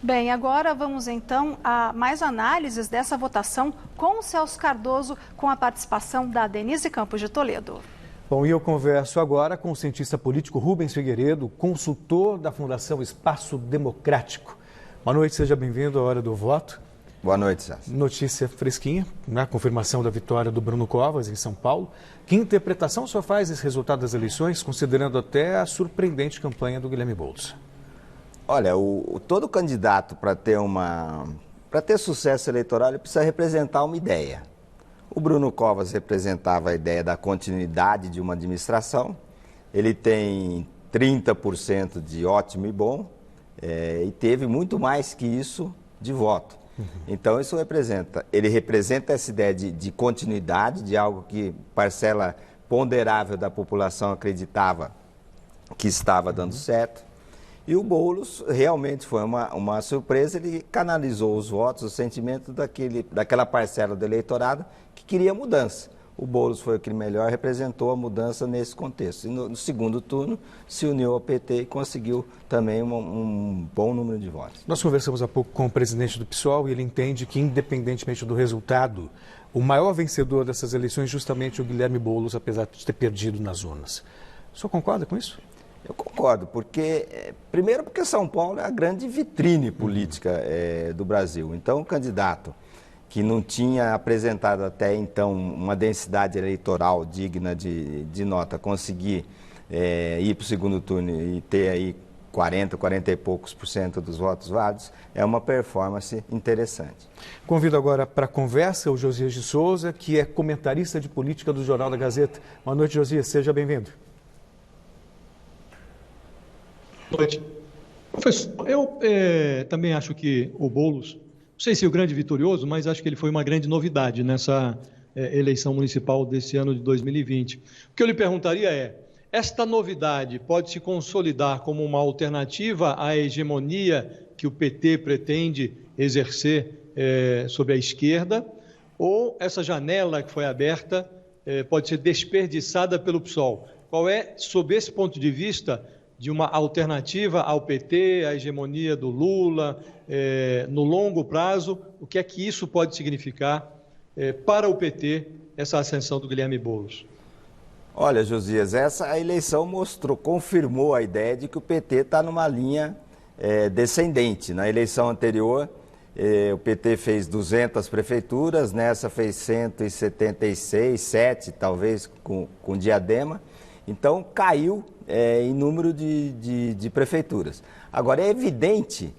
Bem, agora vamos então a mais análises dessa votação com o Celso Cardoso, com a participação da Denise Campos de Toledo. Bom, e eu converso agora com o cientista político Rubens Figueiredo, consultor da Fundação Espaço Democrático. Boa noite, seja bem-vindo à Hora do Voto. Boa noite, Celso. Notícia fresquinha, né? Confirmação da vitória do Bruno Covas em São Paulo. Que interpretação o senhor faz desse resultado das eleições, considerando até a surpreendente campanha do Guilherme Boulos? Olha, todo candidato para ter sucesso eleitoral, ele precisa representar uma ideia. O Bruno Covas representava a ideia da continuidade de uma administração. Ele tem 30% de ótimo e bom e teve muito mais que isso de voto. Então, isso ele representa essa ideia de continuidade, de algo que parcela ponderável da população acreditava que estava dando certo. E o Boulos realmente foi uma surpresa, ele canalizou os votos, o sentimento daquela parcela do eleitorado que queria mudança. O Boulos foi o que melhor representou a mudança nesse contexto. E no segundo turno se uniu ao PT e conseguiu também um bom número de votos. Nós conversamos há pouco com o presidente do PSOL e ele entende que, independentemente do resultado, o maior vencedor dessas eleições é justamente o Guilherme Boulos, apesar de ter perdido nas urnas. O senhor concorda com isso? Eu concordo, primeiro porque São Paulo é a grande vitrine política do Brasil. Então, o candidato que não tinha apresentado até então uma densidade eleitoral digna de nota, conseguir ir para o segundo turno e ter aí 40 e poucos % dos votos válidos, é uma performance interessante. Convido agora para a conversa o Josias de Souza, que é comentarista de política do Jornal da Gazeta. Boa noite, Josias, seja bem-vindo. Boa noite. Professor, eu também acho que o Boulos, não sei se é o grande vitorioso, mas acho que ele foi uma grande novidade nessa eleição municipal desse ano de 2020. O que eu lhe perguntaria esta novidade pode se consolidar como uma alternativa à hegemonia que o PT pretende exercer sobre a esquerda, ou essa janela que foi aberta pode ser desperdiçada pelo PSOL? Qual é, sob esse ponto de vista, de uma alternativa ao PT, à hegemonia do Lula, no longo prazo, o que é que isso pode significar para o PT, essa ascensão do Guilherme Boulos? Olha, Josias, essa eleição confirmou a ideia de que o PT está numa linha descendente. Na eleição anterior, o PT fez 200 prefeituras, nessa fez 176, 7 talvez com Diadema. Então, caiu em número de prefeituras. Agora, é evidente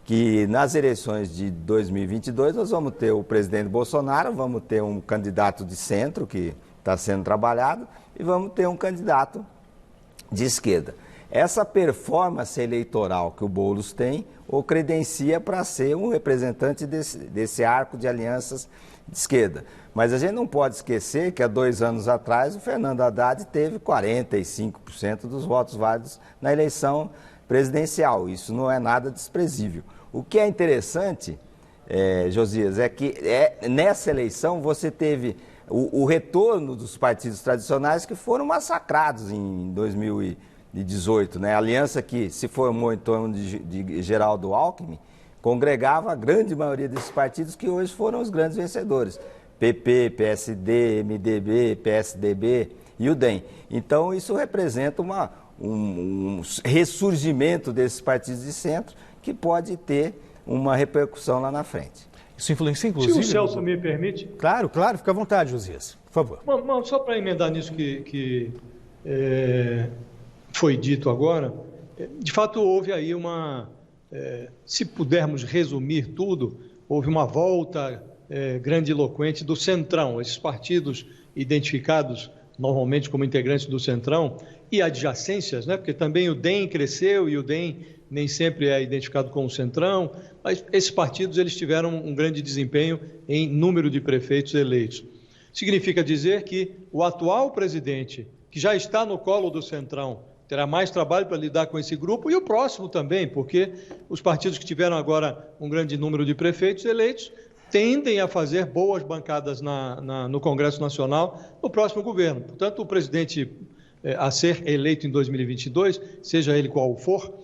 que nas eleições de 2022 nós vamos ter o presidente Bolsonaro, vamos ter um candidato de centro que está sendo trabalhado e vamos ter um candidato de esquerda. Essa performance eleitoral que o Boulos tem o credencia para ser um representante desse arco de alianças de esquerda. Mas a gente não pode esquecer que há 2 anos atrás o Fernando Haddad teve 45% dos votos válidos na eleição presidencial. Isso não é nada desprezível. O que é interessante, Josias, é que nessa eleição você teve o retorno dos partidos tradicionais que foram massacrados em 2018. Né? A aliança que se formou em torno de Geraldo Alckmin congregava a grande maioria desses partidos que hoje foram os grandes vencedores. PP, PSD, MDB, PSDB e o DEM. Então, isso representa um ressurgimento desses partidos de centro que pode ter uma repercussão lá na frente. Isso influencia, inclusive... Se o Celso me permite... Claro, fica à vontade, Josias, por favor. Só para emendar nisso que foi dito agora, de fato houve aí se pudermos resumir tudo, houve uma volta grandiloquente do Centrão, esses partidos identificados normalmente como integrantes do Centrão e adjacências, né? Porque também o DEM cresceu e o DEM nem sempre é identificado com o Centrão, mas esses partidos eles tiveram um grande desempenho em número de prefeitos eleitos. Significa dizer que o atual presidente, que já está no colo do Centrão, terá mais trabalho para lidar com esse grupo e o próximo também, porque os partidos que tiveram agora um grande número de prefeitos eleitos tendem a fazer boas bancadas no Congresso Nacional no próximo governo. Portanto, o presidente a ser eleito em 2022, seja ele qual for,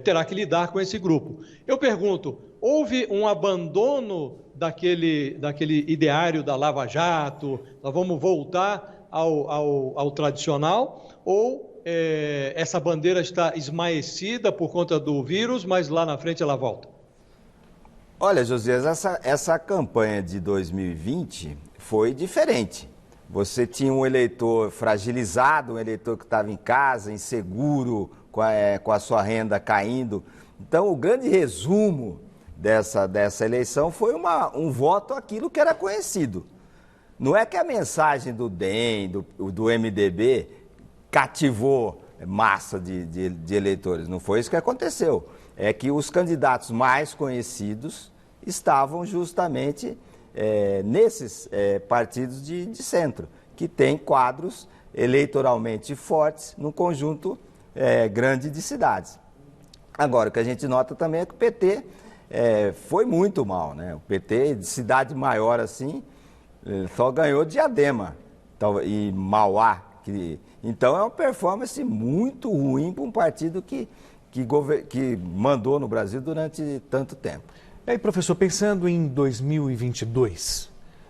terá que lidar com esse grupo. Eu pergunto, houve um abandono daquele ideário da Lava Jato, nós vamos voltar ao tradicional, ou essa bandeira está esmaecida por conta do vírus, mas lá na frente ela volta? Olha, Josias, essa campanha de 2020 foi diferente. Você tinha um eleitor fragilizado, um eleitor que estava em casa, inseguro, com a sua renda caindo. Então, o grande resumo dessa eleição foi um voto àquilo que era conhecido. Não é que a mensagem do DEM, do MDB, cativou massa de eleitores. Não foi isso que aconteceu. É que os candidatos mais conhecidos estavam justamente nesses partidos de centro, que têm quadros eleitoralmente fortes num conjunto grande de cidades. Agora, o que a gente nota também é que o PT foi muito mal, né? O PT, de cidade maior assim, só ganhou Diadema e Mauá. Então, é uma performance muito ruim para um partido que mandou no Brasil durante tanto tempo. E aí, professor, pensando em 2022,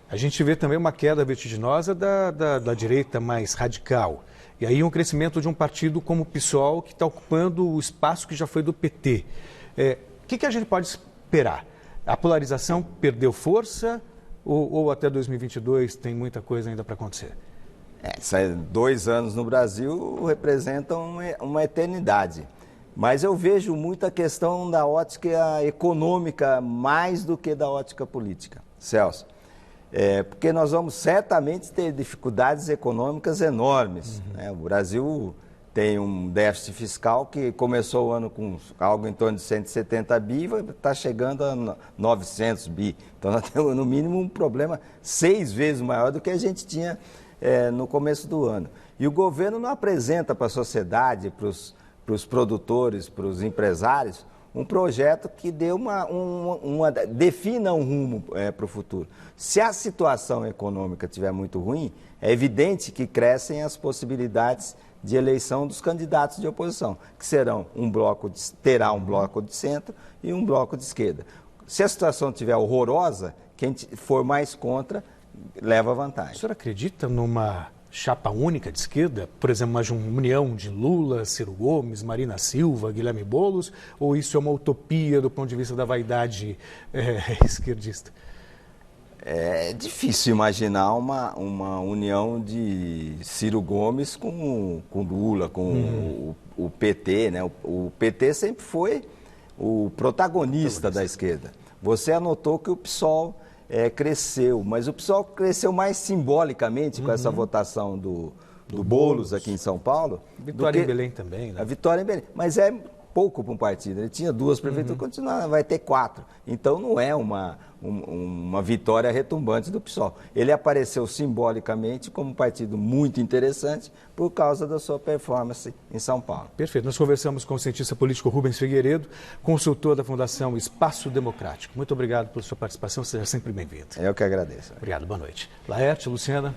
a gente vê também uma queda vertiginosa da direita mais radical. E aí um crescimento de um partido como o PSOL, que está ocupando o espaço que já foi do PT. O que a gente pode esperar? A polarização perdeu força ou até 2022 tem muita coisa ainda para acontecer? 2 anos no Brasil representam uma eternidade. Mas eu vejo muita questão da ótica econômica mais do que da ótica política, Celso. Porque nós vamos certamente ter dificuldades econômicas enormes. Né? O Brasil tem um déficit fiscal que começou o ano com algo em torno de 170 bi e está chegando a 900 bi. Então nós temos no mínimo um problema 6 vezes maior do que a gente tinha no começo do ano. E o governo não apresenta para a sociedade, para os produtores, para os empresários, um projeto que dê defina um rumo para o futuro. Se a situação econômica estiver muito ruim, é evidente que crescem as possibilidades de eleição dos candidatos de oposição, que terá um bloco de centro e um bloco de esquerda. Se a situação estiver horrorosa, quem for mais contra leva vantagem. O senhor acredita numa chapa única de esquerda, por exemplo, uma união de Lula, Ciro Gomes, Marina Silva, Guilherme Boulos, ou isso é uma utopia do ponto de vista da vaidade esquerdista? É difícil imaginar uma união de Ciro Gomes com Lula, com o PT, né? O PT sempre foi o protagonista da esquerda. Você anotou que o PSOL cresceu, mas o PSOL cresceu mais simbolicamente com essa votação do Boulos aqui em São Paulo. Vitória em Belém também, né? A vitória em Belém, mas é pouco para um partido. Ele tinha 2 prefeituras, vai ter 4. Então não é uma vitória retumbante do PSOL. Ele apareceu simbolicamente como um partido muito interessante por causa da sua performance em São Paulo. Perfeito. Nós conversamos com o cientista político Rubens Figueiredo, consultor da Fundação Espaço Democrático. Muito obrigado pela sua participação, seja sempre bem-vindo. Eu que agradeço. Obrigado, boa noite. Laerte, Luciana.